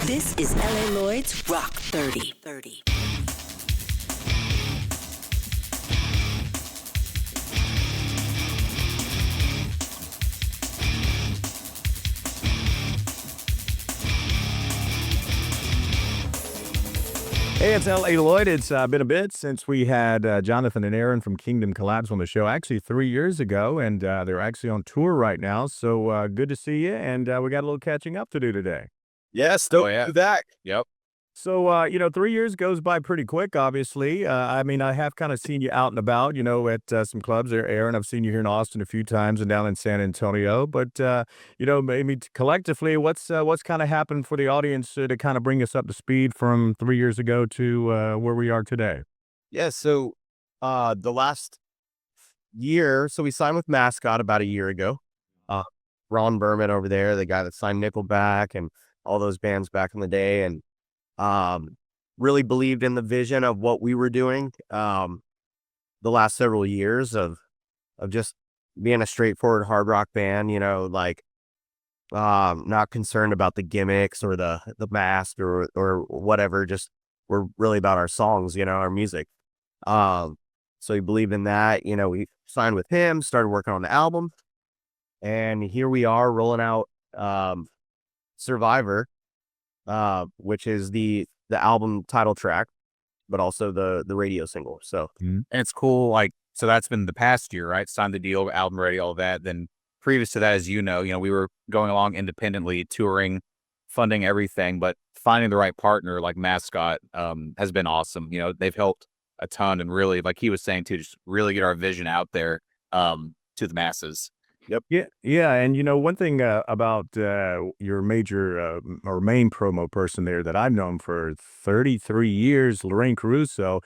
This is LA Lloyd's Rock 30. Hey, it's L.A. Lloyd. It's been a bit since we had Jonathan and Aaron from Kingdom Collabs on the show, actually 3 years ago, and they're actually on tour right now. So good to see you, and we got a little catching up to do today. Yeah, stoked to be back. Yep. So, 3 years goes by pretty quick, obviously. I mean, I have kind of seen you out and about, at some clubs there, Aaron. I've seen you here in Austin a few times and down in San Antonio. But, maybe collectively, what's kind of happened for the audience to kind of bring us up to speed from 3 years ago to where we are today? Yeah, so the last year, so we signed with Mascot about a year ago. Ron Berman over there, the guy that signed Nickelback and all those bands back in the day, and really believed in the vision of what we were doing the last several years of just being a straightforward hard rock band, not concerned about the gimmicks or the mask or whatever. Just we're really about our songs, our music. So we believed in that. We signed with him, started working on the album, and here we are rolling out Survivor, which is the album title track, but also the radio single. So And it's cool. So that's been the past year, right? Signed the deal, album ready, all that. Then previous to that, as you know, we were going along independently, touring, funding everything, but finding the right partner like Mascot has been awesome. They've helped a ton, and really, like he was saying too, just really get our vision out there to the masses. Yep. Yeah, and one thing about your major or main promo person there that I've known for 33 years, Lorraine Caruso,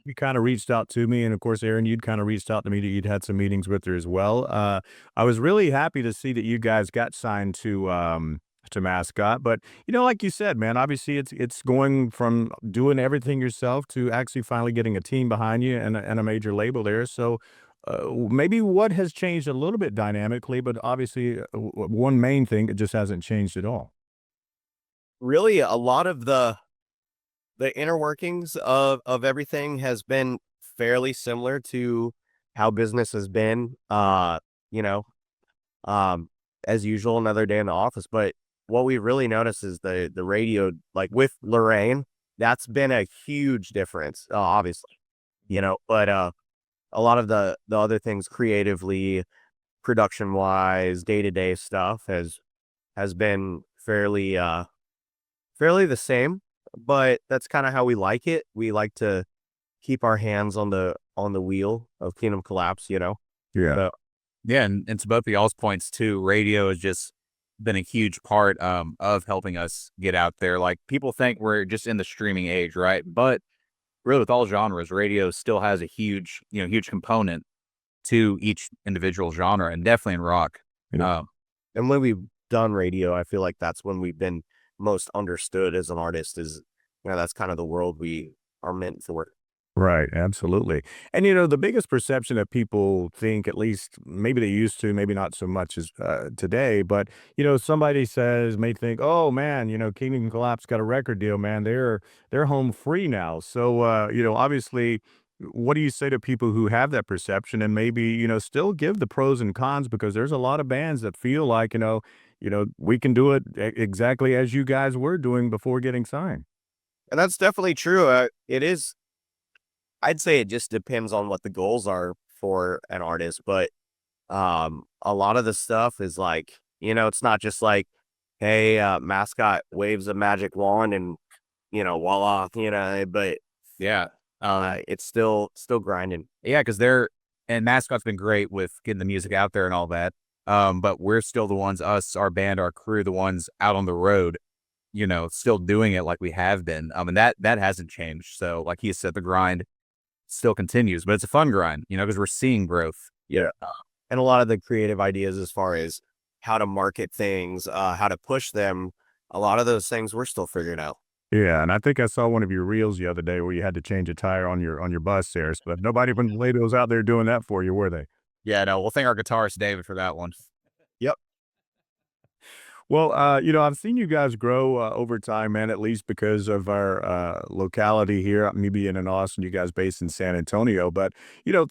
you kind of reached out to me, and of course, Aaron, you'd kind of reached out to me that you'd had some meetings with her as well. I was really happy to see that you guys got signed to Mascot, but like you said, man, obviously it's going from doing everything yourself to actually finally getting a team behind you and a major label there. So. Maybe what has changed a little bit dynamically, but obviously one main thing that just hasn't changed at all. Really, a lot of the inner workings of everything has been fairly similar to how business has been. As usual, another day in the office. But what we really noticed is the radio, like with Lorraine, that's been a huge difference, obviously. But a lot of the other things creatively, production wise, day-to-day stuff has been fairly the same, but that's kind of how we like it. We like to keep our hands on the wheel of Kingdom Collapse, Yeah. So, yeah, and to both of y'all's points too, radio has just been a huge part of helping us get out there. Like people think we're just in the streaming age, right? But really, with all genres, radio still has a huge component to each individual genre, and definitely in rock. Yeah. And when we've done radio, I feel like that's when we've been most understood as an artist. Is that's kind of the world we are meant for. Right, absolutely. And the biggest perception that people think, at least maybe they used to, maybe not so much as today, but somebody may think, oh man, Kingdom Collapse got a record deal, man. They're home free now. So obviously, what do you say to people who have that perception and maybe still give the pros and cons, because there's a lot of bands that feel like we can do it exactly as you guys were doing before getting signed. And that's definitely true. It is. I'd say it just depends on what the goals are for an artist, but a lot of the stuff is like, it's not just like, hey, Mascot waves a magic wand and, voila, but Yeah, it's still grinding. yeah, because and Mascot's been great with getting the music out there and all that. But we're still the ones, our band, our crew, the ones out on the road, still doing it like we have been. And that hasn't changed. So, like he said, the grind still continues, but it's a fun grind, because we're seeing growth. Yeah. And a lot of the creative ideas as far as how to market things, how to push them, a lot of those things we're still figuring out. Yeah, and I think I saw one of your reels the other day where you had to change a tire on your bus there. So nobody from Lado's out there doing that for you, were they? Yeah, no, we'll thank our guitarist David for that one. Yep. Well, I've seen you guys grow over time, man, at least because of our locality here. Me being in Austin, you guys based in San Antonio. But,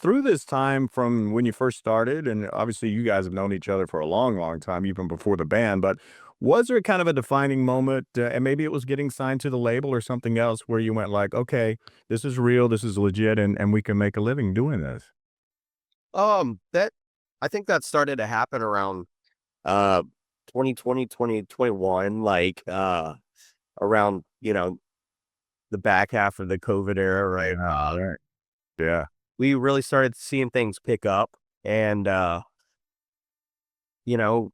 through this time from when you first started, and obviously you guys have known each other for a long, long time, even before the band. But was there kind of a defining moment, and maybe it was getting signed to the label or something else where you went like, okay, this is real, this is legit, and we can make a living doing this? That I think that started to happen around uh 2020, 2021, like around, the back half of the COVID era, right? Right. Yeah. We really started seeing things pick up, and you know,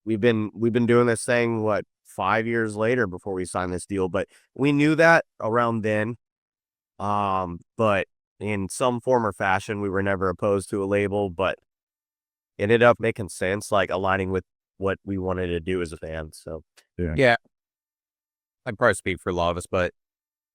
we've been doing this thing, what, 5 years later before we signed this deal, but we knew that around then. But in some form or fashion, we were never opposed to a label, but it ended up making sense, like aligning with what we wanted to do as a band. So Yeah. Yeah, I'd probably speak for a lot of us, but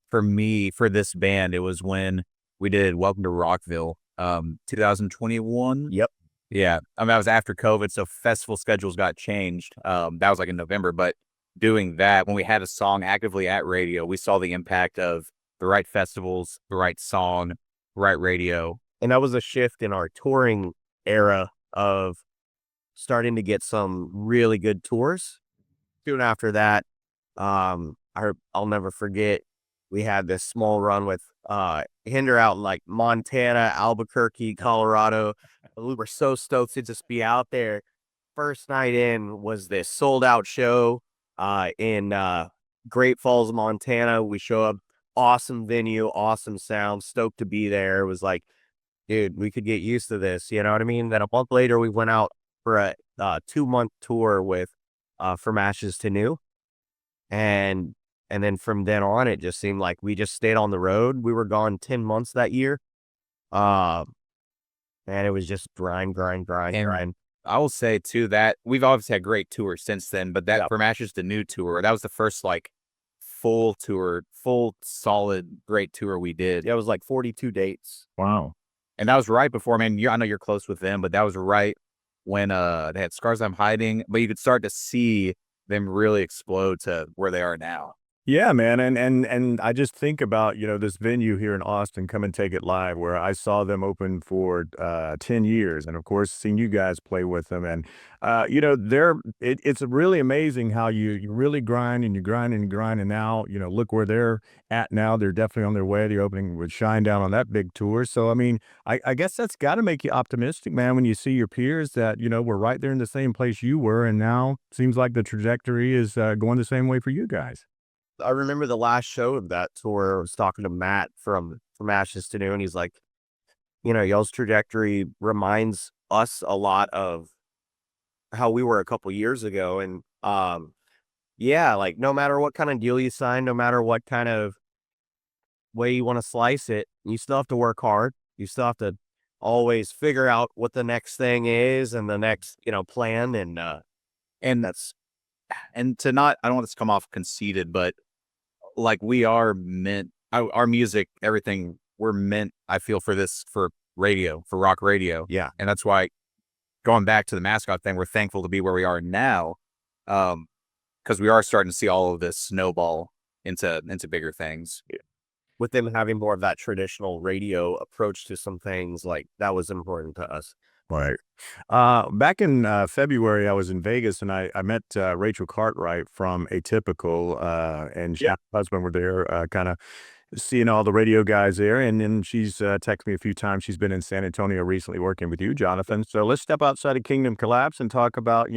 for me, for this band, it was when we did Welcome to Rockville, 2021. yep. Yeah. I mean, that was after COVID, so festival schedules got changed. That was like in November, but doing that, when we had a song actively at radio, we saw the impact of the right festivals, the right song, right radio. And that was a shift in our touring era of starting to get some really good tours. Soon after that, I'll never forget, we had this small run with Hinder out in like Montana, Albuquerque, Colorado. We were so stoked to just be out there. First night in was this sold out show in Great Falls, Montana. We show up, awesome venue, awesome sound, stoked to be there. It was like, dude, we could get used to this, you know what I mean? Then a month later, we went out for a 2-month tour with From Ashes to New, and then from then on, it just seemed like we just stayed on the road. We were gone 10 months that year, uh, and it was just grind, grind, grind, And grind. I will say too that we've obviously had great tours since then, but that Yep. From Ashes to New tour, that was the first like full tour, full solid great tour we did. Yeah, it was like 42 dates. Wow. And that was right before, man, I know you're close with them, but that was right when they had Scars I'm Hiding, but you could start to see them really explode to where they are now. Yeah, man, and I just think about, this venue here in Austin, Come and Take It Live, where I saw them open for 10 years, and of course, seen you guys play with them. And it's really amazing how you really grind and you grind and you grind, and now, look where they're at now. They're definitely on their way. They're opening with Shine Down on that big tour. So I mean, I guess that's got to make you optimistic, man, when you see your peers that, we're right there in the same place you were, and now seems like the trajectory is going the same way for you guys. I remember the last show of that tour. I was talking to Matt from Ashes to New, and he's like, y'all's trajectory reminds us a lot of how we were a couple years ago. And yeah, like no matter what kind of deal you sign, no matter what kind of way you want to slice it, you still have to work hard. You still have to always figure out what the next thing is and the next, plan. And That's and to not, I don't want this to come off conceited, but like we are meant, our music, everything, we're meant, I feel, for this, for radio, for rock radio. yeah. And that's why, going back to the mascot thing, we're thankful to be where we are now, because we are starting to see all of this snowball into bigger things. With them having more of that traditional radio approach to some things, like that was important to us. Right. Back in February, I was in Vegas and I met Rachel Cartwright from Atypical, and she and her husband were there, kind of seeing all the radio guys there. And then she's texted me a few times. She's been in San Antonio recently working with you, Jonathan. So let's step outside of Kingdom Collapse and talk about,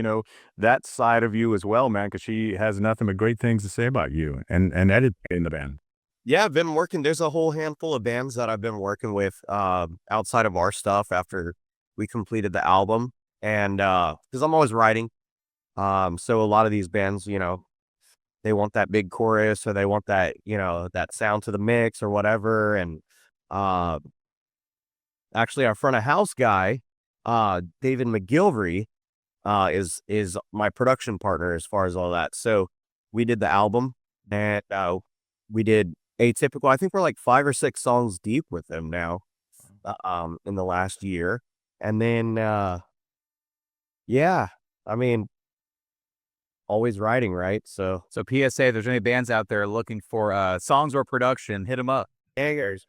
that side of you as well, man, because she has nothing but great things to say about you and editing in the band. Yeah, I've been working. There's a whole handful of bands that I've been working with outside of our stuff after we completed the album. And because I'm always writing. So a lot of these bands, they want that big chorus or they want that, that sound to the mix or whatever. And actually our front of house guy, David McGilvery, is my production partner as far as all that. So we did the album and we did Atypical. I think we're like 5 or 6 songs deep with them now, in the last year. And then, yeah, I mean, always writing, right? So So PSA, if there's any bands out there looking for songs or production, hit them up. bangers.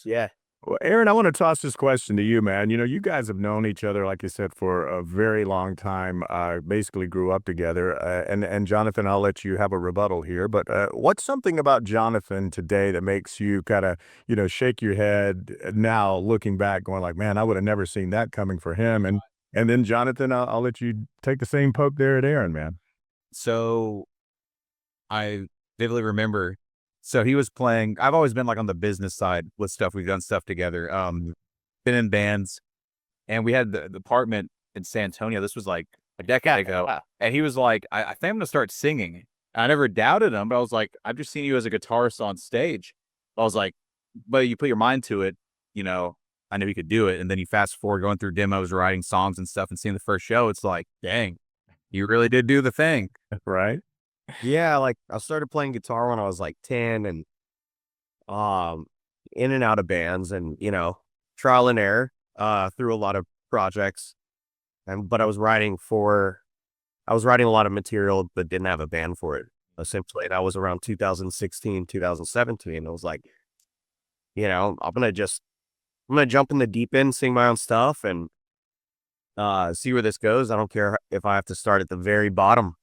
Yeah. Well, Aaron, I want to toss this question to you, man. You guys have known each other, like you said, for a very long time. Basically, grew up together. And Jonathan, I'll let you have a rebuttal here. But what's something about Jonathan today that makes you kind of, shake your head now, looking back, going like, man, I would have never seen that coming for him. And then Jonathan, I'll let you take the same poke there at Aaron, man. So I vividly remember. So he was playing. I've always been like on the business side with stuff. We've done stuff together. Been in bands, and we had the apartment in San Antonio. This was like a decade ago, Wow. and he was like, "I think I'm gonna start singing." I never doubted him, but I was like, "I've just seen you as a guitarist on stage." I was like, "But you put your mind to it, I knew he could do it." And then you fast forward, going through demos, writing songs and stuff, and seeing the first show. It's like, dang, you really did do the thing. Right? Yeah, like I started playing guitar when I was like 10 and um in and out of bands and trial and error through a lot of projects. But I was writing a lot of material but didn't have a band for it essentially. That was around 2016, 2017. I was like, I'm gonna jump in the deep end, sing my own stuff and see where this goes. I don't care if I have to start at the very bottom.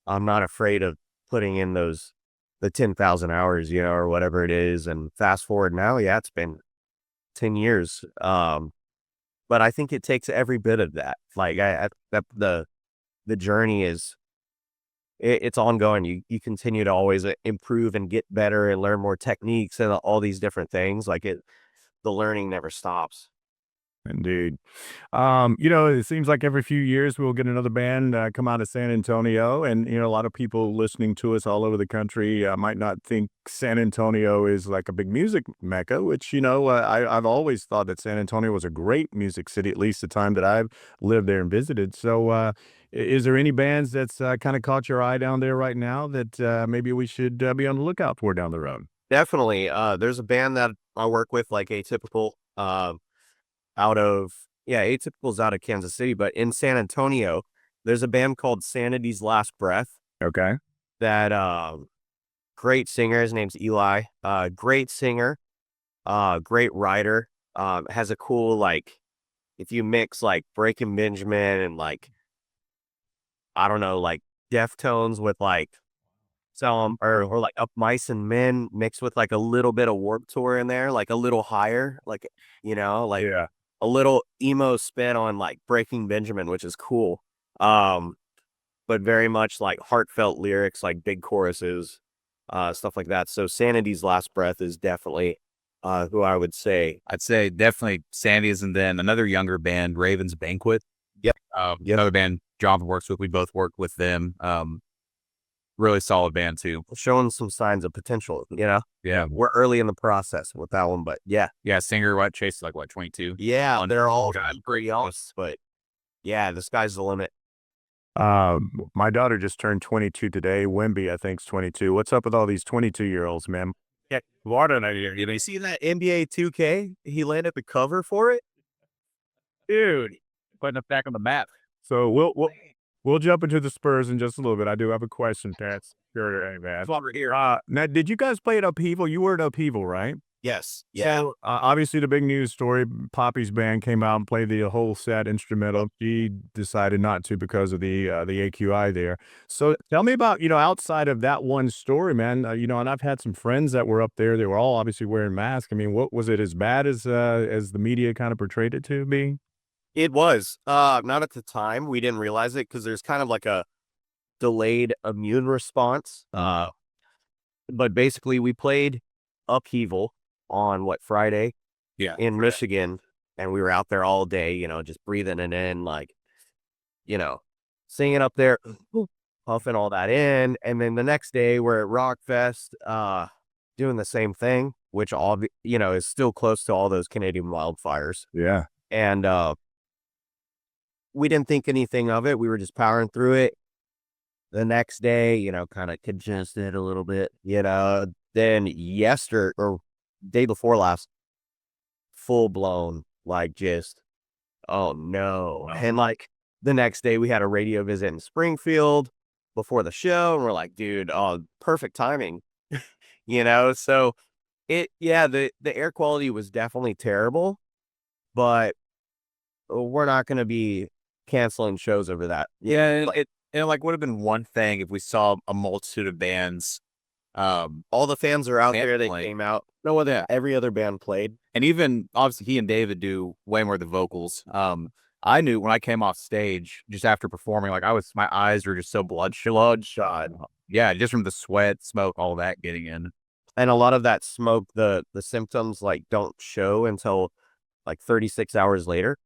I'm not afraid of putting in the 10,000 hours, or whatever it is. And fast forward now, yeah, it's been 10 years. But I think it takes every bit of that. Like the journey it's ongoing. You continue to always improve and get better and learn more techniques and all these different things. The learning never stops. Indeed. It seems like every few years we'll get another band come out of San Antonio, and a lot of people listening to us all over the country might not think San Antonio is like a big music mecca. Which I've always thought that San Antonio was a great music city, at least the time that I've lived there and visited. So, is there any bands that's kind of caught your eye down there right now that maybe we should be on the lookout for down the road? Definitely. There's a band that I work with, like Atypical. Atypical's out of Kansas City, but in San Antonio, there's a band called Sanity's Last Breath Okay. that great singer. His name's Eli. Great singer, great writer. Has a cool if you mix like Breaking Benjamin and I don't know, like Deftones with some or like Up Mice and Men mixed with like a little bit of Warped Tour in there, like a little higher, Yeah. a little emo spin on like Breaking Benjamin, which is cool. But very much like heartfelt lyrics, like big choruses, stuff like that. So Sanity's Last Breath is definitely who I would say. I'd say definitely Sandy's, and then another younger band, Raven's Banquet. Yep. Another band John works with. We both worked with them. Really solid band too. Showing some signs of potential, Yeah. We're early in the process with that one, but yeah. Yeah. Singer, Chase is like 22. Yeah, they're all God. pretty honest, but yeah, the sky's the limit. My daughter just turned 22 today. Wimby, I think, is 22. What's up with all these 22-year-olds, man? Yeah, water in here. You see that NBA 2K? He landed the cover for it, Dude. Putting it back on the map. So we'll jump into the Spurs in just a little bit. I do have a question, Terrence. Sure, man. That's why we're here. Now, did you guys play at Upheaval? You were at Upheaval, right? Yes. Yeah. So, obviously, the big news story, Poppy's band came out and played the whole set instrumental. She decided not to because of the AQI there. So tell me about, outside of that one story, man, and I've had some friends that were up there. They were all obviously wearing masks. I mean, what was it, as bad as the media kind of portrayed it to be? It was. Not at the time. We didn't realize it because there's kind of like a delayed immune response. But basically, we played Upheaval on Friday Yeah. in Michigan, and we were out there all day, just breathing it in, singing up there, puffing all that in. And then the next day we're at Rockfest, doing the same thing, which is still close to all those Canadian wildfires. Yeah. And we didn't think anything of it. We were just powering through it. The next day, kind of congested a little bit, then day before last, full blown, just, oh no. And the next day we had a radio visit in Springfield. before the show, and we're like, dude, oh, perfect timing, So the air quality was definitely terrible, but we're not going to be canceling shows over that. Yeah, and it like would have been one thing if we saw a multitude of bands. All the fans are out there. They Playing. came out. No other, every other band played. And even obviously he and David do way more of the vocals. I knew when I came off stage just after performing, like my eyes were just so bloodshot. Yeah, just from the sweat, smoke, all that getting in. And a lot of that smoke, the symptoms like don't show until like 36 hours later.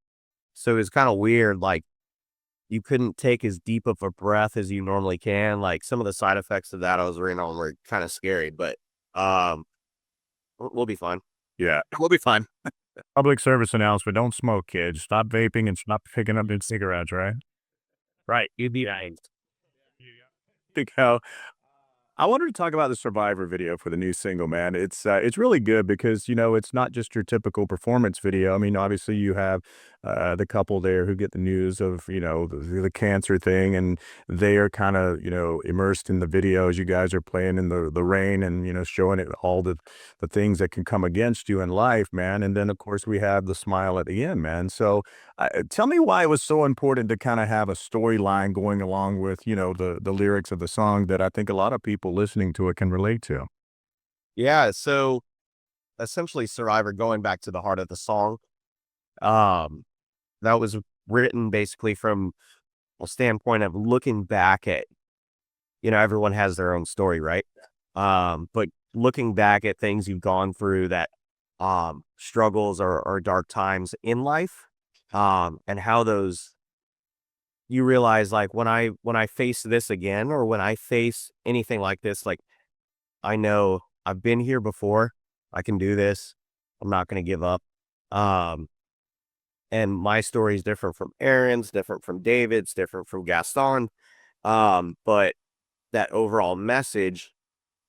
So it's kind of weird. Like you couldn't take as deep of a breath as you normally can. Like some of the side effects of that I was reading on were kind of scary, but we'll be fine. Yeah. We'll be fine. Public service announcement: don't smoke, kids. Stop vaping and stop picking up new cigarettes. Right. Right. You'd be right. Think how I wanted to talk about the Survivor video for the new single, man. It's really good because, it's not just your typical performance video. I mean, obviously you have the couple there who get the news of, the cancer thing, and they are kind of, immersed in the video as you guys are playing in the rain and, showing it all the things that can come against you in life, man. And then of course we have the smile at the end, man. So tell me why it was so important to kind of have a storyline going along with, the lyrics of the song that I think a lot of people listening to it can relate to. Yeah. So essentially Survivor, going back to the heart of the song, that was written basically from a standpoint of looking back at, everyone has their own story, right? But looking back at things you've gone through that, struggles or dark times in life, and how those, you realize like when I face this again, or when I face anything like this, like I know I've been here before. I can do this. I'm not going to give up. And my story is different from Aaron's, different from David's, different from Gaston. But that overall message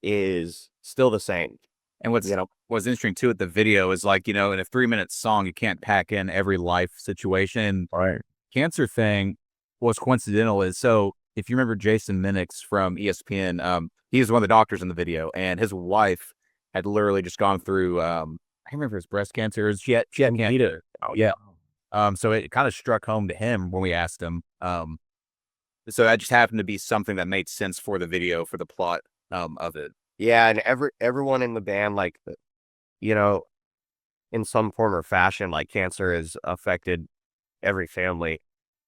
is still the same. And what's interesting too with the video is like, in a 3-minute song, you can't pack in every life situation. Right. Cancer thing, what's coincidental is, so if you remember Jason Minix from ESPN, he was one of the doctors in the video, and his wife had literally just gone through, I can't remember his breast cancer. She had cancer. Oh yeah. So it kind of struck home to him when we asked him. So that just happened to be something that made sense for the video, for the plot of it. Yeah, and everyone in the band, like, in some form or fashion, like cancer has affected every family.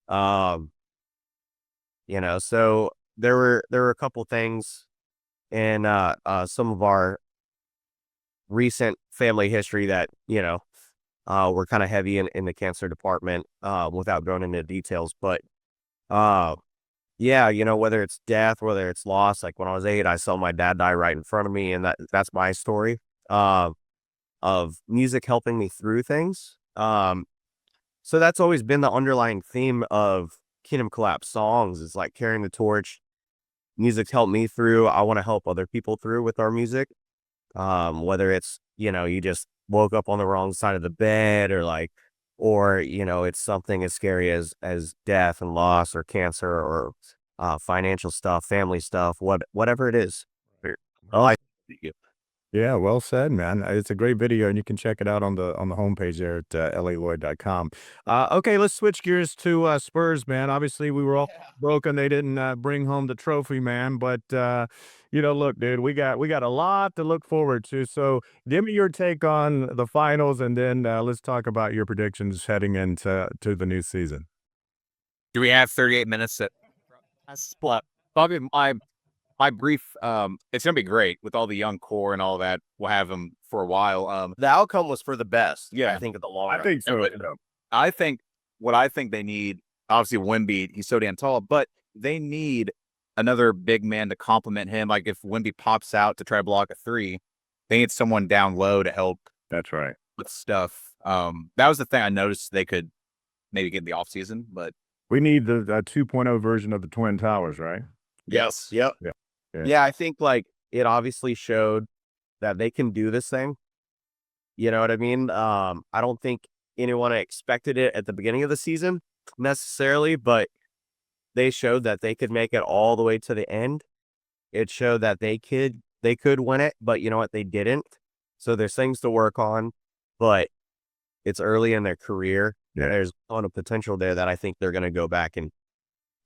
So there were a couple things in some of our recent family history that, were kind of heavy in the cancer department, without going into details. But yeah, whether it's death, whether it's loss, like when I was 8, I saw my dad die right in front of me, and that's my story of music helping me through things. So that's always been the underlying theme of Kingdom Collapse songs, is like carrying the torch. Music's helped me through. I want to help other people through with our music. Whether it's, you just woke up on the wrong side of the bed, or it's something as scary as death and loss or cancer, or financial stuff, family stuff, whatever it is. Oh, Yeah, well said, man. It's a great video, and you can check it out on the homepage there at LALloyd.com. Okay, let's switch gears to Spurs, man. Obviously, we were all broken. They didn't bring home the trophy, man. But look, dude, we got a lot to look forward to. So, give me your take on the finals, and then let's talk about your predictions heading into the new season. Do we have 38 minutes? Probably my brief, it's gonna be great with all the young core and all that. We'll have them for a while. the outcome was for the best. Yeah. I think in the long run. I think so. I think what I think they need, obviously Wemby, he's so damn tall, but they need another big man to complement him. Like if Wemby pops out to try to block a 3, they need someone down low to help That's right. with stuff. That was the thing I noticed they could maybe get in the offseason, but We need the 2.0 version of the Twin Towers, right? Yes. Yep. Yeah. Yeah, I think like it obviously showed that they can do this thing. You know what I mean? I don't think anyone expected it at the beginning of the season necessarily, but they showed that they could make it all the way to the end. It showed that they could win it, but you know what? They didn't. So there's things to work on, but it's early in their career. Yeah. There's a ton of potential there that I think they're going to go back and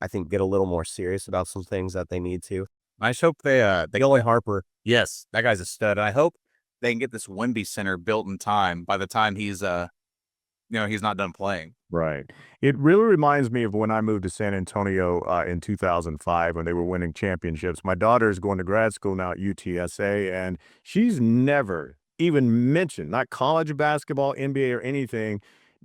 I think get a little more serious about some things that they need to. I just hope they Lloyd Harper. yes, that guy's a stud. I hope they can get this Wemby Center built in time by the time he's he's not done playing. Right. It really reminds me of when I moved to San Antonio in 2005 when they were winning championships. My daughter is going to grad school now at UTSA, and she's never even mentioned, not college basketball, NBA, or anything.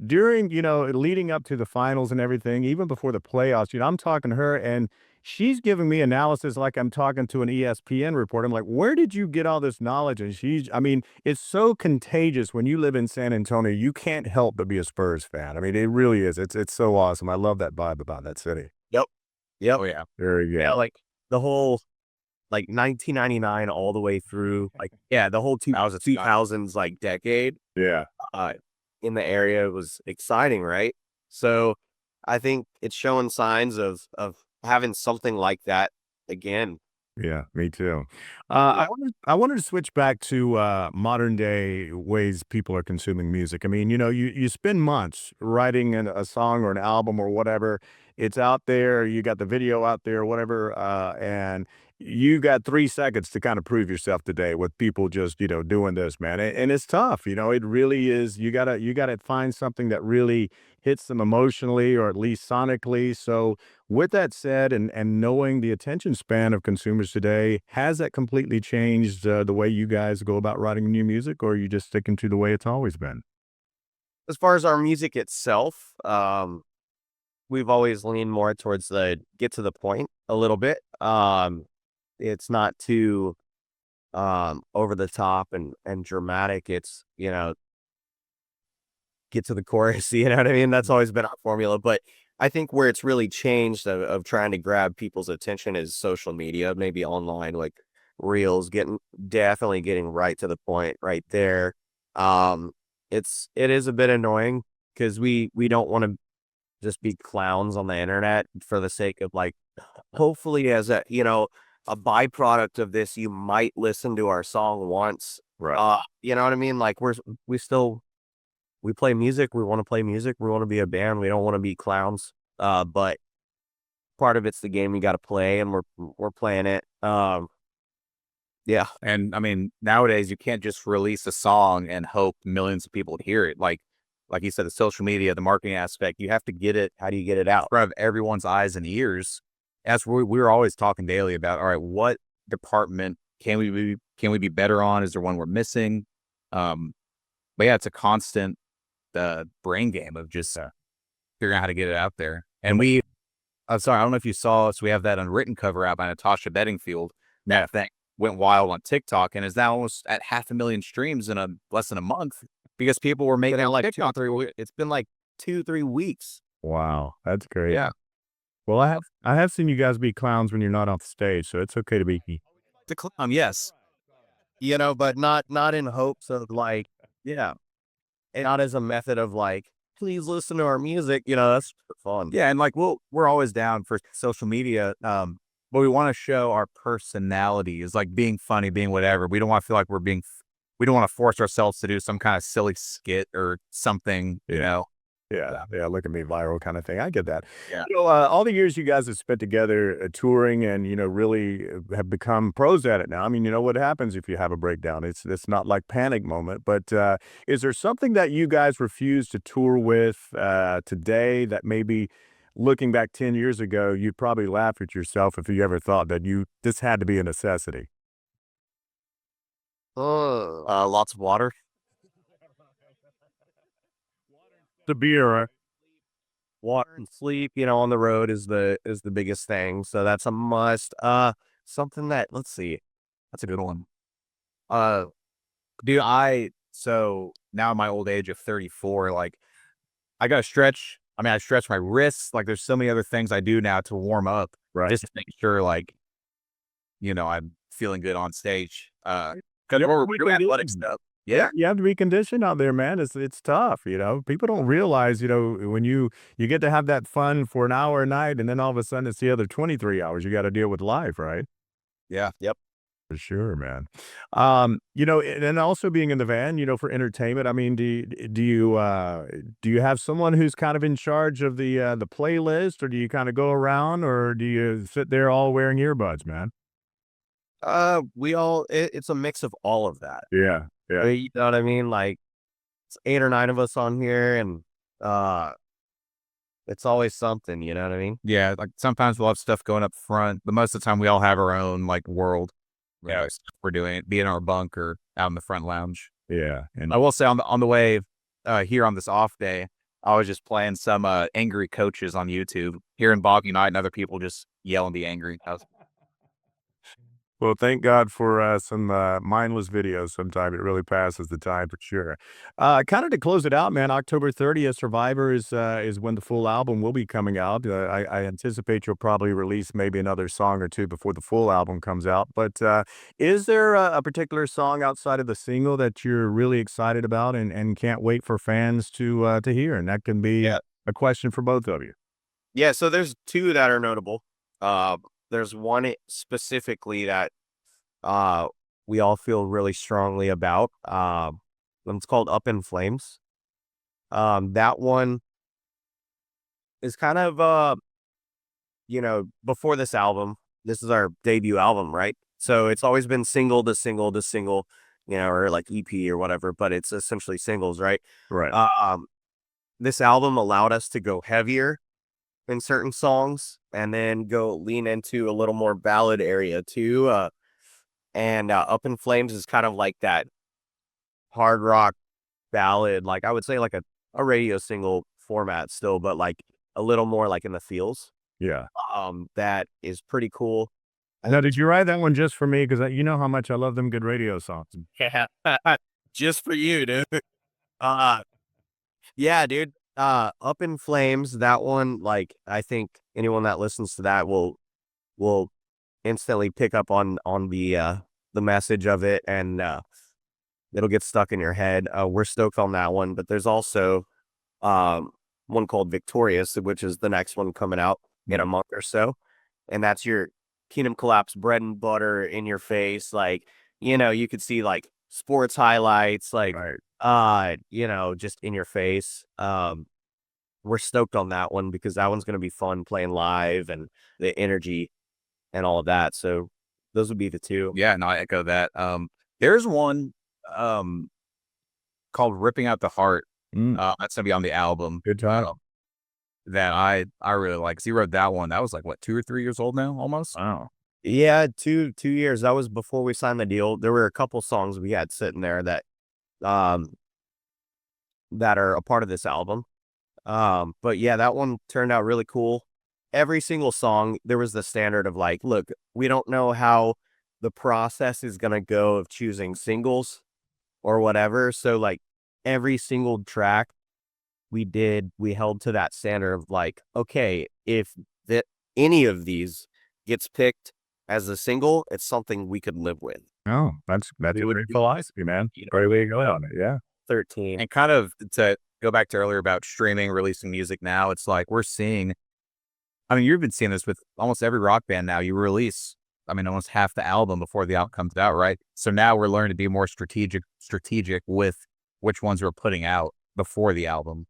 During, leading up to the finals and everything, even before the playoffs, I'm talking to her and she's giving me analysis like I'm talking to an ESPN reporter. I'm like, where did you get all this knowledge? And it's so contagious when you live in San Antonio. You can't help but be a Spurs fan. I mean, it really is. It's so awesome. I love that vibe about that city. Yep. Oh yeah. There you go. Yeah, like the whole 1999 all the way through the whole 2000s like decade Yeah. in the area was exciting, right? So I think it's showing signs of having something like that again. Yeah, me too. I wanted to switch back to modern day ways people are consuming music. I mean, you spend months writing a song or an album or whatever. It's out there. You got the video out there, whatever, and you got 3 seconds to kind of prove yourself today with people just doing this, man. And it's tough. It really is. You gotta find something that really hits them emotionally or at least sonically. So with that said, and knowing the attention span of consumers today, has that completely changed the way you guys go about writing new music, or are you just sticking to the way it's always been? As far as our music itself, we've always leaned more towards the get to the point a little bit. It's not too over the top and dramatic. It's, get to the chorus, you know what I mean? That's always been our formula. But I think where it's really changed of trying to grab people's attention is social media, maybe online, like reels, definitely getting right to the point right there. It is a bit annoying because we don't want to just be clowns on the internet for the sake of hopefully as a byproduct of this, you might listen to our song once. Right. You know what I mean? Like we play music. We want to play music. We want to be a band. We don't want to be clowns. But part of it's the game you got to play, and we're playing it. Yeah. And I mean, nowadays you can't just release a song and hope millions of people hear it. Like you said, the social media, the marketing aspect, you have to get it. How do you get it out? In front of everyone's eyes and ears. That's where we were always talking daily about, all right, what department can we be better on? Is there one we're missing? But yeah, it's a constant brain game of just figuring out how to get it out there. And I'm sorry, I don't know if you saw, so we have that Unwritten cover out by Natasha Bedingfield. That thing went wild on TikTok and is now almost at 500,000 streams in less than a month because people were making TikTok. It's been 2-3 weeks. Wow, that's great. Yeah. Well, I have seen you guys be clowns when you're not off the stage, so it's okay to be. The clown, yes. But not in hopes of and not as a method of please listen to our music. That's fun. Yeah, and we're always down for social media, but we want to show our personalities, being funny, being whatever. We don't want to feel like we don't want to force ourselves to do some kind of silly skit or something, Yeah, look at me, viral kind of thing. I get that. Yeah. All the years you guys have spent together touring and, really have become pros at it now. I mean, what happens if you have a breakdown? It's not like panic moment, but is there something that you guys refuse to tour with today that maybe looking back 10 years ago, you'd probably laugh at yourself if you ever thought that this had to be a necessity? Lots of water. The beer. Water and sleep, on the road is the biggest thing. So that's a must. Something that, let's see, That's a good one. dude, So now in my old age of 34, I got to stretch. I mean, I stretch my wrists. There's so many other things I do now to warm up, Right. just to make sure, I'm feeling good on stage. Because we're doing athletic stuff. Yeah. You have to be conditioned out there, man. It's tough, you know? People don't realize, you know, when you get to have that fun for an hour a night, and then all of a sudden it's the other 23 hours you gotta deal with life, right? Yeah. Yep. For sure, man. You know, and also being in the van, you know, for entertainment, I mean, do you have someone who's kind of in charge of the playlist, or do you kinda go around, or do you sit there all wearing earbuds, man? It's a mix of all of that. Yeah, yeah. You know what I mean? Like, it's 8 or 9 of us on here, and, uh, it's always something, you know what I mean? Yeah, like, sometimes we'll have stuff going up front, but most of the time we all have our own, like, world. You know, stuff we're doing, be in our bunk or out in the front lounge. Yeah, and I will say on the way, here on this off day, I was just playing some, angry coaches on YouTube, hearing Boggy Knight and other people just yell and be angry. I was well, thank God for, some, mindless videos sometime. It really passes the time for sure. Kinda to close it out, man, October 30th, Survivor is when the full album will be coming out. I anticipate you'll probably release maybe another song or 2 before the full album comes out, but, is there a particular song outside of the single that you're really excited about and can't wait for fans to hear? And that can be Yeah. a question for both of you. Yeah, so there's 2 that are notable. There's one specifically that, we all feel really strongly about, and it's called Up in Flames. That one is kind of, you know, before this album, this is our debut album, right? So it's always been single to single to single, you know, or like EP or whatever, but it's essentially singles, right? Right. This album allowed us to go heavier in certain songs and then go lean into a little more ballad area too. And Up in Flames is kind of like that hard rock ballad, like I would say like a radio single format still, but like a little more like in the feels. Yeah. That is pretty cool. Now, did you write that one just for me? 'Cause you know how much I love them good radio songs. Yeah. Just for you, dude. Uh yeah, dude. Up in Flames, that one, like I think anyone that listens to that will instantly pick up on the message of it, and it'll get stuck in your head. We're stoked on that one, but there's also one called Victorious, which is the next one coming out in a month or so, and that's your Kingdom Collapse bread and butter in your face, like, you know, you could see like sports highlights, like Right. you know, just in your face. We're stoked on that one because that one's gonna be fun playing live and the energy and all of that. So those would be the 2. yeah, no, I echo that. There's one, um, called "Ripping Out the Heart," Mm, that's gonna be on the album, good title. that I really like, 'cause he wrote that one. That was, like, what, 2 or 3 years old now, almost? Wow. Yeah, 2 years. That was before we signed the deal. There were a couple songs we had sitting there um that are a part of this album. But yeah, that one turned out really cool. Every single song, there was the standard of like, look, we don't know how the process is gonna go of choosing singles or whatever. So like every single track we held to that standard of like, okay, if that any of these gets picked as a single, it's something we could live with. Oh, that's We a would great do, philosophy, man. you know, Great way to go on it, yeah. 13. And kind of to go back to earlier about streaming, releasing music now, it's like we're seeing, I mean, you've been seeing this with almost every rock band now. You release, I mean, almost half the album before the album comes out, right? So now we're learning to be more strategic with which ones we're putting out before the album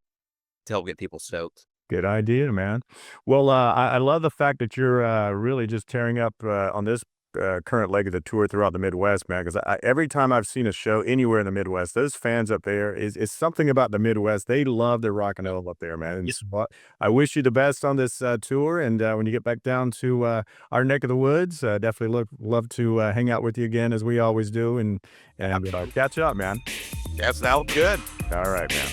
to help get people stoked. Good idea, man. Well, I love the fact that you're really just tearing up on this current leg of the tour throughout the Midwest, man. Because every time I've seen a show anywhere in the Midwest, those fans up there is something about the Midwest. They love their rock and roll up there, man. And Yep. so I wish you the best on this tour. And when you get back down to our neck of the woods, definitely love to hang out with you again as we always do, and catch up, man. That sounds good. All right, man.